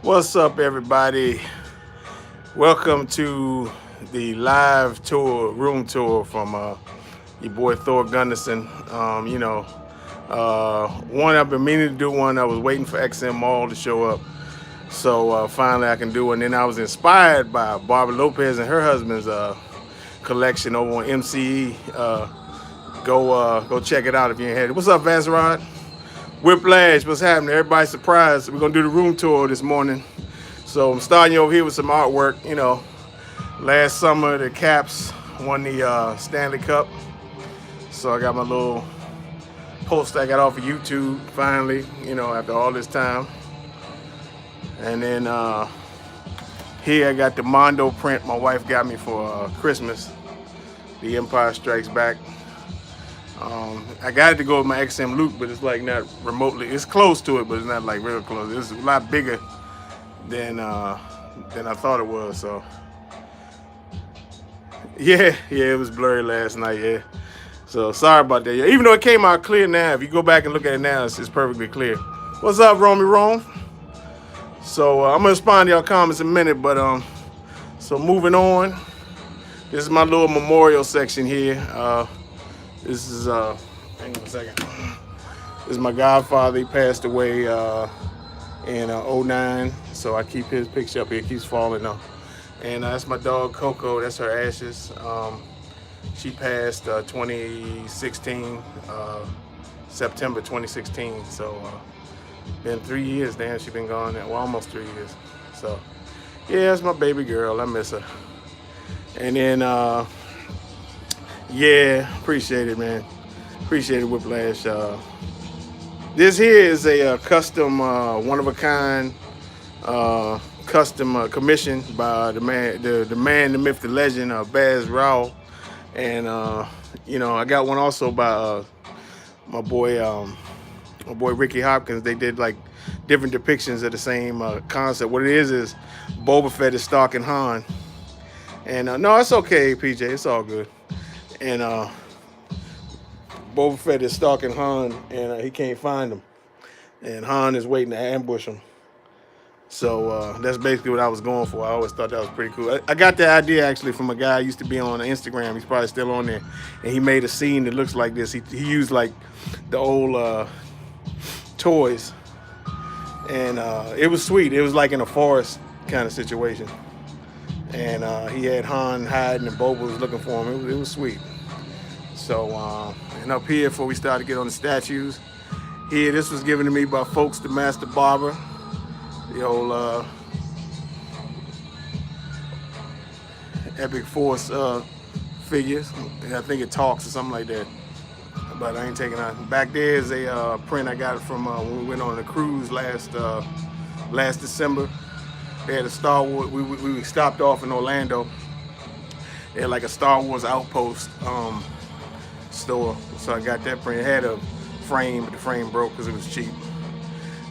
What's up, everybody? Welcome to the live tour, room tour from your boy Thor Gunderson. One I've been meaning to do one. I was waiting for XM Mall to show up, so finally I can do one. And then I was inspired by Barbara Lopez and her husband's collection over on MCE. Go check it out if you ain't had it. What's up, Vazrod? Whiplash, what's happening? Everybody surprised. We're gonna do the room tour this morning. So I'm starting you over here with some artwork. Last summer the Caps won the Stanley Cup. So I got my little post I got off of YouTube finally, after all this time. And then here I got the Mondo print my wife got me for Christmas. The Empire Strikes Back. I got it to go with my XM Luke, but it's like not remotely. It's close to it, but it's not like real close. It's a lot bigger than I thought it was. So yeah, it was blurry last night. Yeah, so sorry about that. Yeah, even though it came out clear now, if you go back and look at it now, it's perfectly clear. What's up, Romy Rome? So I'm gonna respond to y'all comments in a minute, but so moving on. This is my little memorial section here. This is hang on a second. This is my godfather. He passed away in '09, so I keep his picture up here. It keeps falling off. And that's my dog Coco. That's her ashes. She passed 2016, September 2016. So been 3 years. Damn, she been gone now. Well, almost 3 years. So yeah, that's my baby girl. I miss her. And then yeah, appreciate it, man. Appreciate it, Whiplash. This here is a custom, one of a kind, custom commission by the man, the myth, the legend, Baz Rao, and I got one also by my boy Ricky Hopkins. They did like different depictions of the same concept. What it is Boba Fett is stalking Han, and no, it's okay, PJ, it's all good, and Boba Fett is stalking Han, and he can't find him, and Han is waiting to ambush him. So that's basically what I was going for. I always thought that was pretty cool. I got the idea actually from a guy I used to be on Instagram. He's probably still on there, and he made a scene that looks like this. He used like the old toys, and it was sweet. It was like in a forest kind of situation, and he had Han hiding, and Boba was looking for him. It was sweet. So, and up here, before we start to get on the statues, here, this was given to me by folks, the Master Barber, the old Epic Force figures. I think it talks or something like that, but I ain't taking out. Back there is a print I got from when we went on a cruise last December. They had a Star Wars, we stopped off in Orlando. They had like a Star Wars outpost store, so I got that print. It had a frame, but the frame broke because it was cheap.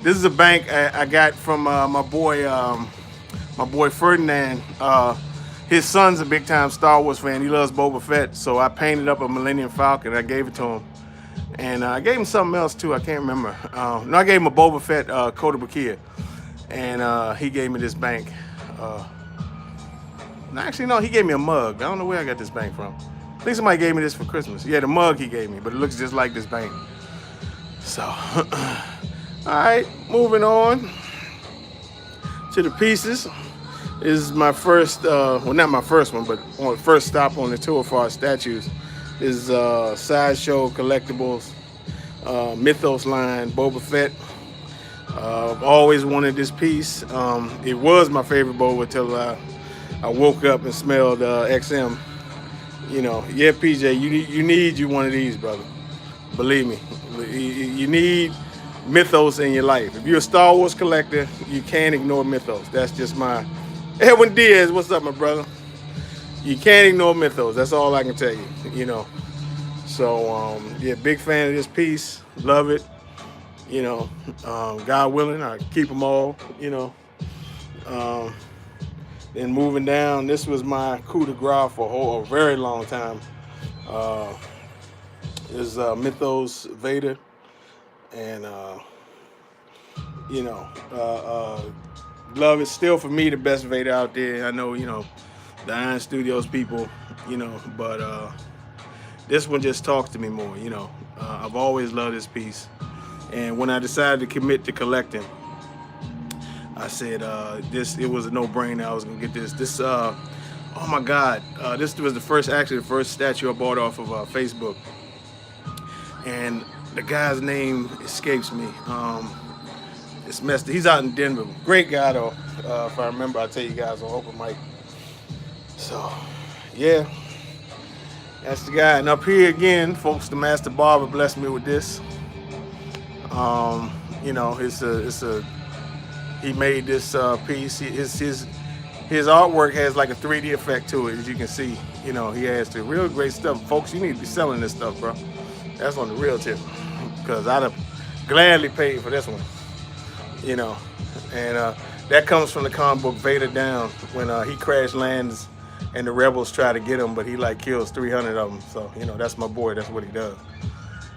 This is a bank I got from my boy Ferdinand. His son's a big time Star Wars fan. He loves Boba Fett, so I painted up a Millennium Falcon. I gave it to him, and I gave him something else too. I can't remember. No, I gave him a Boba Fett Coda Bakia, and he gave me this bank. Actually, no, he gave me a mug. I don't know where I got this bank from. I think somebody gave me this for Christmas. Yeah, the mug he gave me, but it looks just like this bank. So, all right, moving on to the pieces. This is my first, well, not my first one, but first stop on the tour for our statues. This is Sideshow Collectibles, Mythos line, Boba Fett. I've always wanted this piece. It was my favorite Boba until I woke up and smelled XM. Yeah, PJ, you need one of these, brother. Believe me, you need Mythos in your life. If you're a Star Wars collector, you can't ignore Mythos. That's just my. Edwin Diaz, what's up, my brother? You can't ignore Mythos. That's all I can tell you. So yeah, big fan of this piece. Love it. God willing, I keep them all. Then moving down, this was my coup de grace for a very long time. Is Mythos Vader, and love it. Still for me the best Vader out there. I know, the Iron Studios people, but this one just talks to me more. I've always loved this piece, and when I decided to commit to collecting, I said it was a no-brainer. I was gonna get this. Oh my God, this was the first statue I bought off of Facebook, and the guy's name escapes me. It's messed. He's out in Denver. Great guy though. If I remember, I'll tell you guys on open mic. So, yeah, that's the guy. And up here again, folks, the Master Barber blessed me with this. He made this piece. His artwork has like a 3D effect to it, as you can see. He has the real great stuff. Folks, you need to be selling this stuff, bro. That's on the real tip, because I'd have gladly paid for this one. And that comes from the comic book Vader Down, when he crash lands and the rebels try to get him, but he like kills 300 of them. So that's my boy. That's what he does.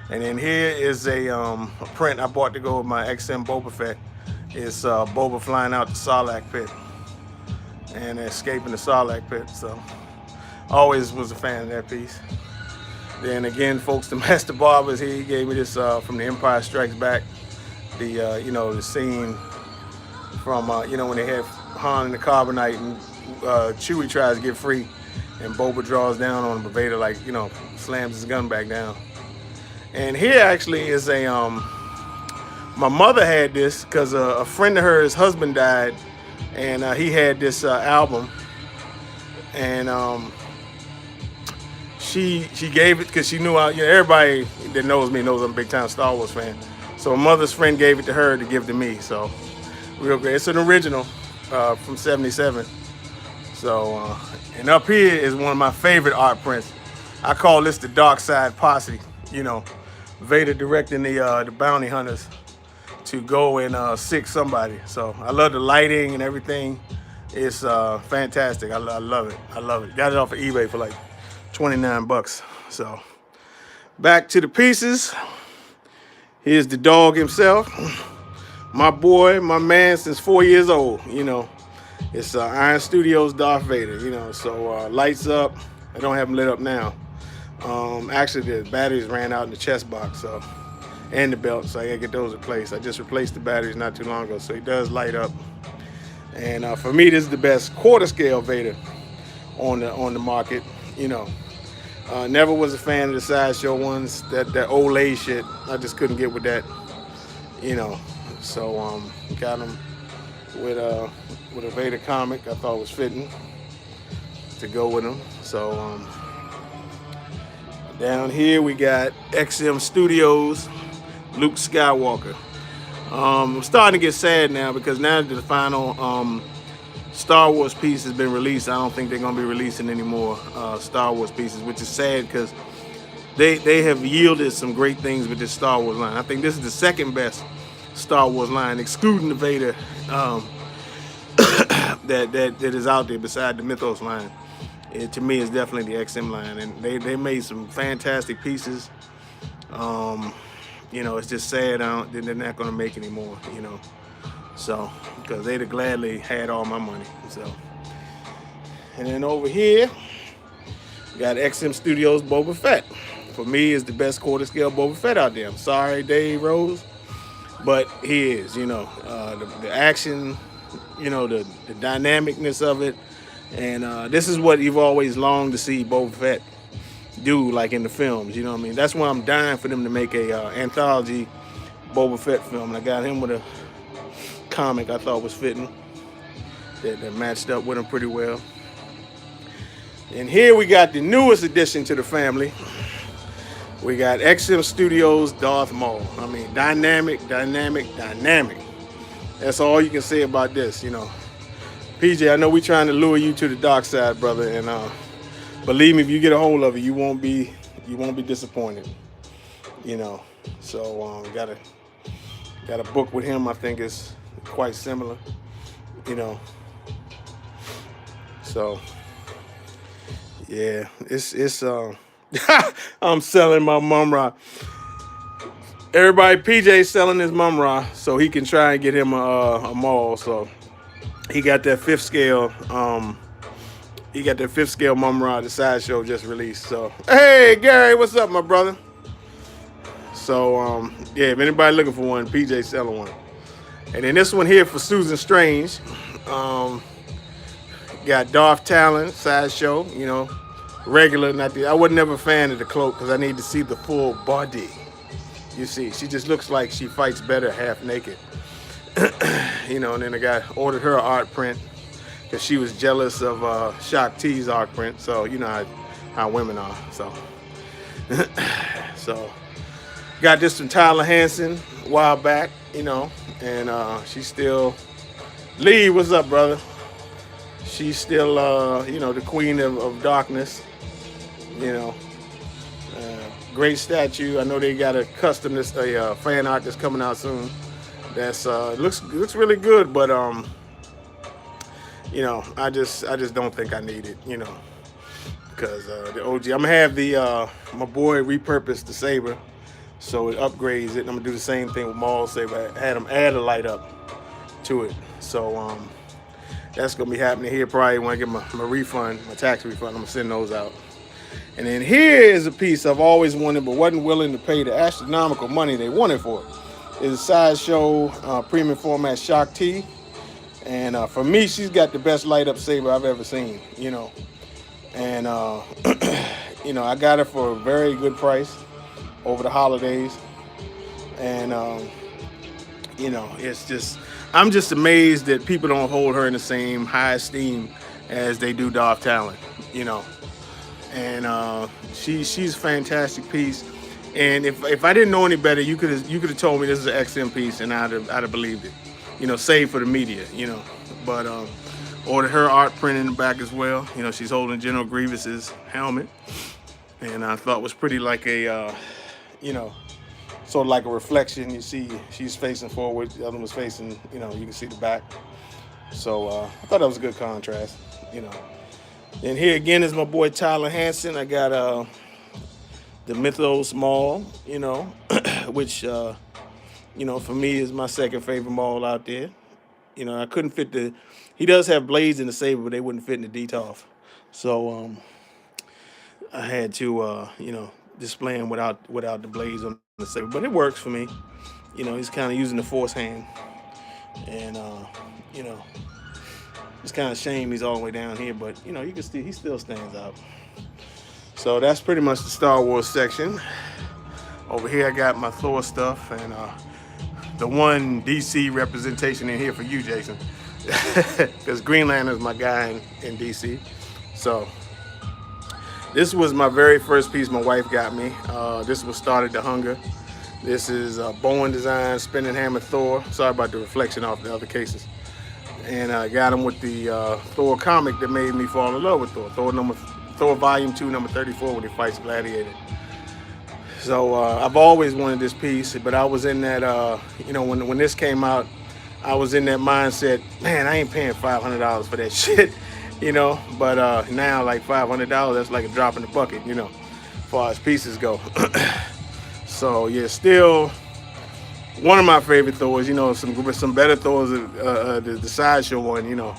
And then here is a print I bought to go with my XM Boba Fett. It's Boba flying out the Sarlacc pit and escaping the Sarlacc pit. So always was a fan of that piece. Then again, folks, the Master Barber is here. He gave me this from The Empire Strikes Back. The scene from when they have Han in the carbonite and Chewie tries to get free, and Boba draws down on him, but Vader slams his gun back down. And here actually is my mother had this because a friend of hers husband died, and he had this album, and she gave it because she knew everybody that knows me knows I'm a big time Star Wars fan. So my mother's friend gave it to her to give to me. So real great. It's an original from '77. So and up here is one of my favorite art prints. I call this the Dark Side Posse. Vader directing the bounty hunters to go and sick somebody. So I love the lighting and everything. It's fantastic. I love it. I love it. Got it off of eBay for like 29 bucks. So back to the pieces. Here's the dog himself. My boy, my man since 4 years old. It's Iron Studios Darth Vader. So lights up. I don't have them lit up now. Actually, the batteries ran out in the chest box, and the belt, so I gotta get those replaced. I just replaced the batteries not too long ago, so he does light up. And for me, this is the best quarter scale Vader on the market. Never was a fan of the sideshow ones. That Olay shit, I just couldn't get with that. So got him with a Vader comic I thought was fitting to go with him. So down here we got XM Studios, Luke Skywalker. I'm starting to get sad now because now that the final Star Wars piece has been released, I don't think they're going to be releasing any more Star Wars pieces, which is sad because they have yielded some great things with this Star Wars line. I think this is the second best Star Wars line, excluding the Vader that is out there beside the Mythos line. To me, it's definitely the XM line, and they made some fantastic pieces. It's just sad they're not going to make any more, so because they'd have gladly had all my money. So, and then over here, we got XM Studios Boba Fett. For me, is the best quarter scale Boba Fett out there. I'm sorry, Dave Rose, but he is. The action, the dynamicness of it. And this is what you've always longed to see Boba Fett do, like in the films. You know what I mean? That's why I'm dying for them to make a anthology Boba Fett film. And I got him with a comic I thought was fitting that matched up with him pretty well. And here we got the newest addition to the family. We got XM Studios Darth Maul. I mean, dynamic. That's all you can say about this, PJ, I know we're trying to lure you to the dark side, brother, and believe me, if you get a hold of it, you won't be disappointed. So got a book with him. I think is quite similar. So yeah, it's I'm selling my Mumra. Everybody, PJ selling his Mumra so he can try and get him a Maul. So he got that fifth scale. He got that fifth scale Mumra, the sideshow just released. So, hey, Gary, what's up, my brother? So, yeah, if anybody looking for one, PJ selling one. And then this one here for Susan Strange. Um, got Darth Talon, sideshow, regular. Not the. I was never a fan of the cloak because I need to see the full body. You see, she just looks like she fights better half naked. And then the guy ordered her art print because she was jealous of Shock T's art print. So you know how women are. So got this from Tyler Hansen a while back, and she's still Lee. What's up, brother? She's still the queen of darkness. You know, great statue. I know they got a fan art that's coming out soon. That's looks really good, but I just don't think I need it, because the OG. I'm gonna have my boy repurpose the saber, so it upgrades it. And I'm gonna do the same thing with Maul saber. I had him add a light up to it, so that's gonna be happening here probably when I get my refund, my tax refund. I'm gonna send those out. And then here is a piece I've always wanted but wasn't willing to pay the astronomical money they wanted for it. It's a sideshow premium format Shock T. And for me, she's got the best light up saber I've ever seen, And, I got her for a very good price over the holidays. And, it's just, I'm just amazed that people don't hold her in the same high esteem as they do Darth Talon, And she's a fantastic piece. And if I didn't know any better, you could have told me this is an XM piece, and I'd have believed it. Save for the media, But ordered her art print in the back as well. She's holding General Grievous's helmet, and I thought was pretty like a, sort of like a reflection. You see, she's facing forward, the other one was facing, you can see the back. So I thought that was a good contrast, And here again is my boy Tyler Hansen. I got the Mythos Maul, which, for me is my second favorite Maul out there. I couldn't fit he does have blades in the saber, but they wouldn't fit in the DTOF. So I had to, display him without the blades on the saber. But it works for me. He's kind of using the force hand. And, it's kind of a shame he's all the way down here, but you can see he still stands out. So that's pretty much the Star Wars section. Over here I got my Thor stuff and the one DC representation in here for you, Jason, because Green Lantern's my guy in DC. So this was my very first piece my wife got me. This was Started the Hunger. This is Bowen Design Spinning Hammer Thor. Sorry about the reflection off the other cases. And I got him with the Thor comic that made me fall in love with Thor. Thor Volume 2, number 34, when he fights Gladiator. So I've always wanted this piece, but I was in that, when this came out, I was in that mindset, man, I ain't paying $500 for that shit, But now, like $500, that's like a drop in the bucket, as far as pieces go. So, yeah, still one of my favorite Thors, some better Thors, the sideshow one,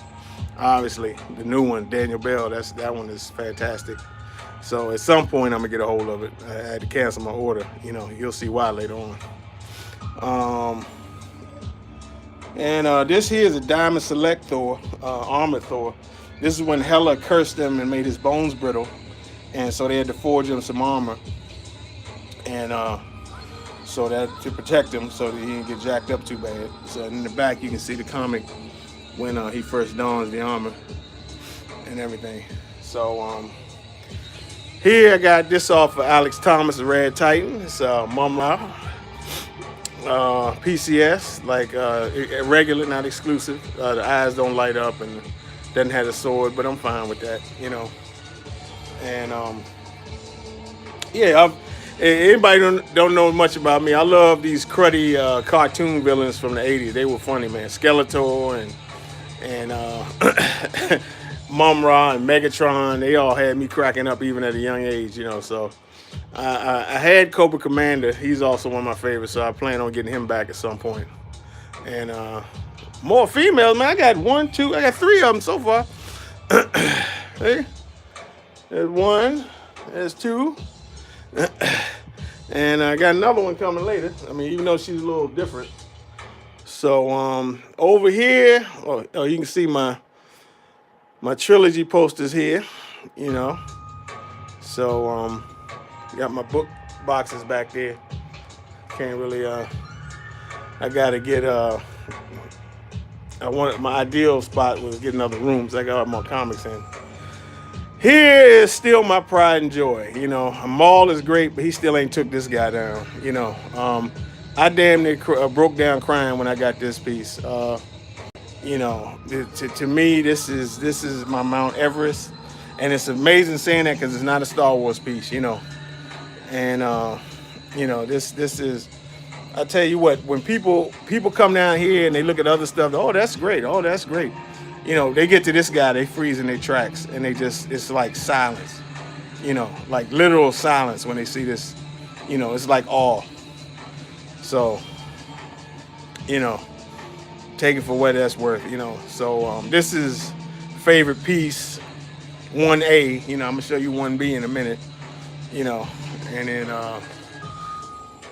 obviously, the new one, Daniel Bell, that one is fantastic. So at some point I'm gonna get a hold of it. I had to cancel my order. You'll see why later on. And this here is a Diamond Select Thor, Armored Thor. This is when Hela cursed him and made his bones brittle, and so they had to forge him some armor, and so that to protect him so that he didn't get jacked up too bad. So in the back you can see the comic when he first dons the armor and everything. So here I got this off of Alex Thomas, the Red Titan. It's Mumra, PCS, like regular, not exclusive. The eyes don't light up and doesn't have a sword, but I'm fine with that, And yeah, anybody don't know much about me. I love these cruddy cartoon villains from the '80s. They were funny, man. Skeletor and Mumra and Megatron, they all had me cracking up even at a young age, So I had Cobra Commander. He's also one of my favorites, so I plan on getting him back at some point. And More females, man. I got one, two, I got three of them so far. Hey, there's one, there's two, and I got another one coming later. I mean, even though she's a little different. So over here, oh, you can see my trilogy posters here. You know, so got my book boxes back there. Can't really. I gotta get. I wanted my ideal spot was getting other rooms. I got more comics in. Here is still my pride and joy. You know, Maul is great, but he still ain't took this guy down. You know, I damn near broke down crying when I got this piece. You know, to me, this is my Mount Everest, and it's amazing saying that because it's not a Star Wars piece. You know, and you know this is. I tell you what, when people come down here and they look at other stuff, oh that's great, oh that's great. You know, they get to this guy, they freeze in their tracks, and it's like silence. You know, like literal silence when they see this. You know, it's like awe. So, you know, take it for what that's worth. You know, so this is favorite piece 1A. You know, I'm gonna show you 1B in a minute. You know, and then.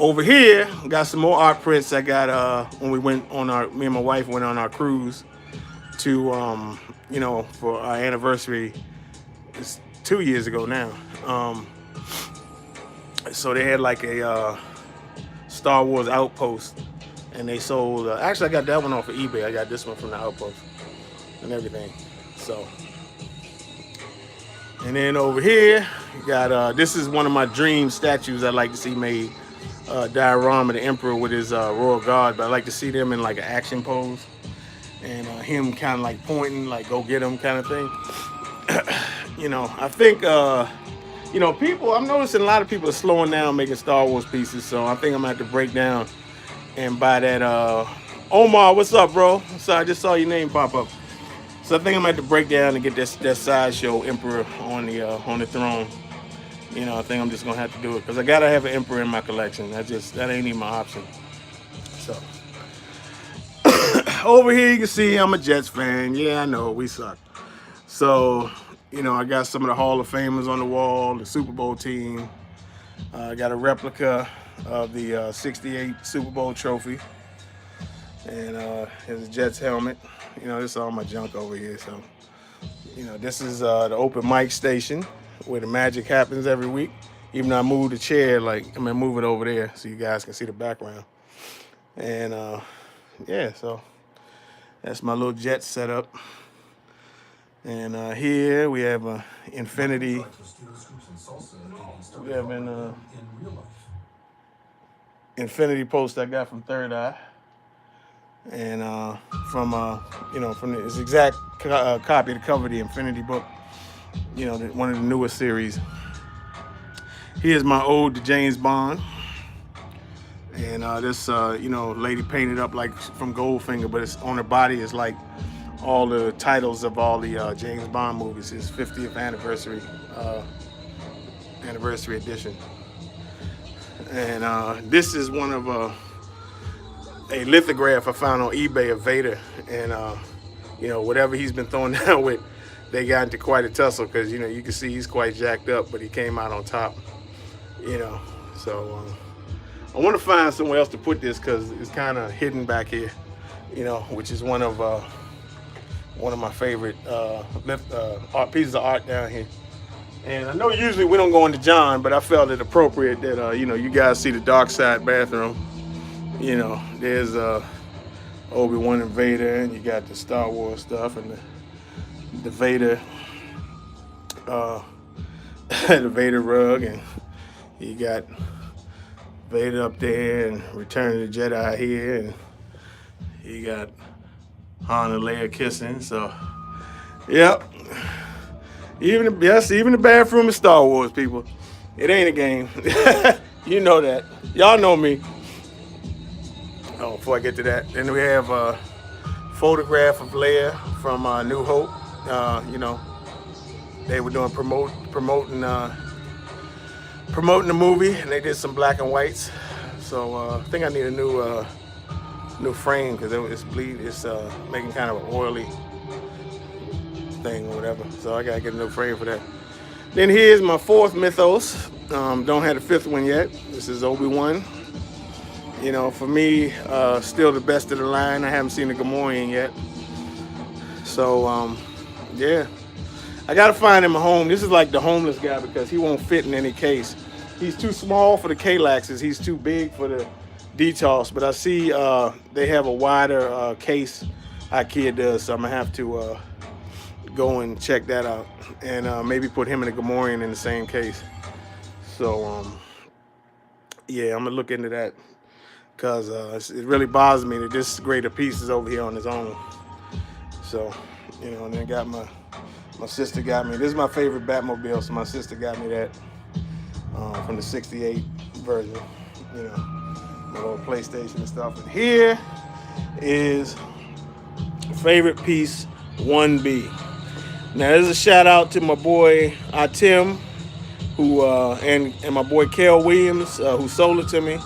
Over here, got some more art prints I got when we went on me and my wife went on our cruise to, you know, for our anniversary. It's 2 years ago now. So they had like a Star Wars outpost, and they sold. Actually, I got that one off of eBay. I got this one from the outpost and everything. So, and then over here, you got this is one of my dream statues I'd like to see made. Diorama, the Emperor with his royal guard, but I like to see them in like an action pose, and him kind of like pointing, like go get him kind of thing. You know, I think you know, people. I'm noticing a lot of people are slowing down making Star Wars pieces, so I think I'm gonna have to break down and buy that. Omar, what's up, bro? Sorry, I just saw your name pop up. So I think I'm gonna have to break down and get that sideshow Emperor on the throne. You know, I think I'm just gonna have to do it because I gotta have an Emperor in my collection. That ain't even my option. So over here you can see I'm a Jets fan. Yeah, I know we suck. So you know, I got some of the Hall of Famers on the wall, the Super Bowl team. I got a replica of the '68 Super Bowl trophy, and there's a Jets helmet. You know, this is all my junk over here. So you know, this is the open mic station where the magic happens every week. Even though I moved the chair, move it over there so you guys can see the background. And yeah, so that's my little jet setup. And here we have Infinity. We have an Infinity post I got from Third Eye, and from you know, from this exact copy of the cover of the Infinity book. You know, one of the newest series. Here's my ode to James Bond. And this, you know, lady painted up like from Goldfinger, but it's on her body is like all the titles of all the James Bond movies. His 50th anniversary edition. And this is one of a lithograph I found on eBay of Vader. And, you know, whatever he's been thrown down with, they got into quite a tussle because, you know, you can see he's quite jacked up, but he came out on top, you know. So I want to find somewhere else to put this because it's kind of hidden back here, you know, which is one of my favorite art pieces of art down here. And I know usually we don't go into John, but I felt it appropriate that, you know, you guys see the dark side bathroom. You know, there's Obi-Wan and Vader, and you got the Star Wars stuff and the Vader, the Vader rug, and you got Vader up there, and Return of the Jedi here, and you got Han and Leia kissing. So, yep. Even the bathroom is Star Wars, people. It ain't a game. You know that. Y'all know me. Oh, before I get to that, then we have a photograph of Leia from New Hope. You know, they were doing promoting the movie, and they did some black and whites. So I think I need a new new frame because it's making kind of an oily thing or whatever. So I gotta get a new frame for that. Then here's my fourth Mythos. Don't have the fifth one yet. This is Obi-Wan. You know, for me, still the best of the line. I haven't seen the Gamorrean yet. So, yeah. I gotta find him a home. This is like the homeless guy because he won't fit in any case. He's too small for the Kalaxes. He's too big for the Detox. But I see they have a wider case IKEA does. So I'm gonna have to go and check that out. And maybe put him and the Gamorrean in the same case. So, yeah, I'm gonna look into that. Because it really bothers me that this greater piece is over here on his own. So, you know, and then got my sister got me. This is my favorite Batmobile, so my sister got me that from the 68 version. You know, my little PlayStation and stuff. And here is favorite piece 1B. Now, there's a shout out to my boy Tim, who and my boy Kel Williams, who sold it to me.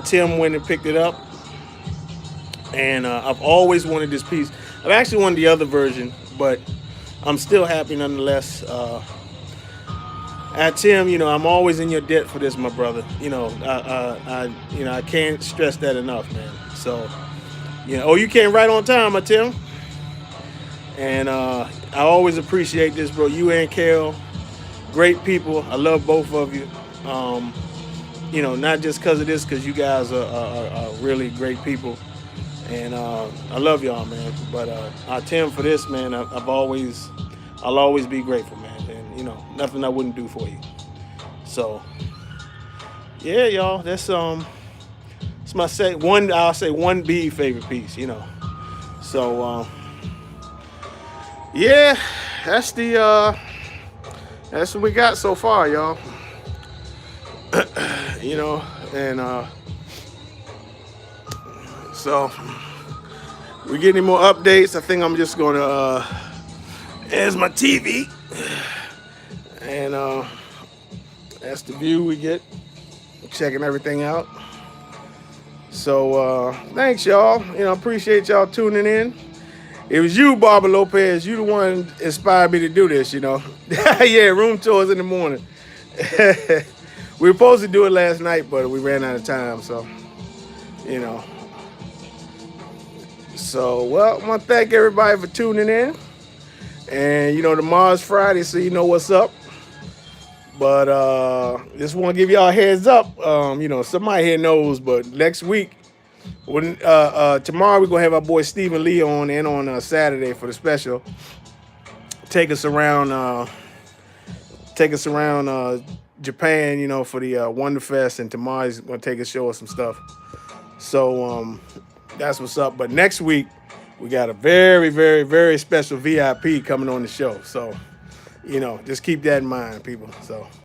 Tim went and picked it up, and I've always wanted this piece. I've actually wanted the other version, but I'm still happy nonetheless. Tim, you know, I'm always in your debt for this, my brother. You know, I can't stress that enough, man. So, you know, you came right on time, Tim. And I always appreciate this, bro. You and Kel, great people. I love both of you. You know, not just because of this, because you guys are really great people. And I love y'all, man. But Tim, for this, man, I'll always be grateful, man. And, you know, nothing I wouldn't do for you. So, yeah, y'all, that's it's my I'll say 1B favorite piece, you know. So, yeah, that's what we got so far, y'all. You know, and so we get any more updates. I think I'm just gonna there's my TV, and that's the view we get, checking everything out. So thanks, y'all. You know, appreciate y'all tuning in. It was you, Barbara Lopez. You the one inspired me to do this, you know. Yeah, room tours in the morning. We were supposed to do it last night, but we ran out of time, so, you know. So, well, I want to thank everybody for tuning in. And, you know, tomorrow's Friday, so you know what's up. But just want to give y'all a heads up. You know, somebody here knows, but next week, tomorrow we're going to have our boy Stephen Lee on Saturday for the special. Take us around Japan, you know, for the Wonder Fest, and tomorrow he's gonna take us, show us some stuff. So that's what's up. But next week we got a very, very, very special VIP coming on the show. So, you know, just keep that in mind, people. So.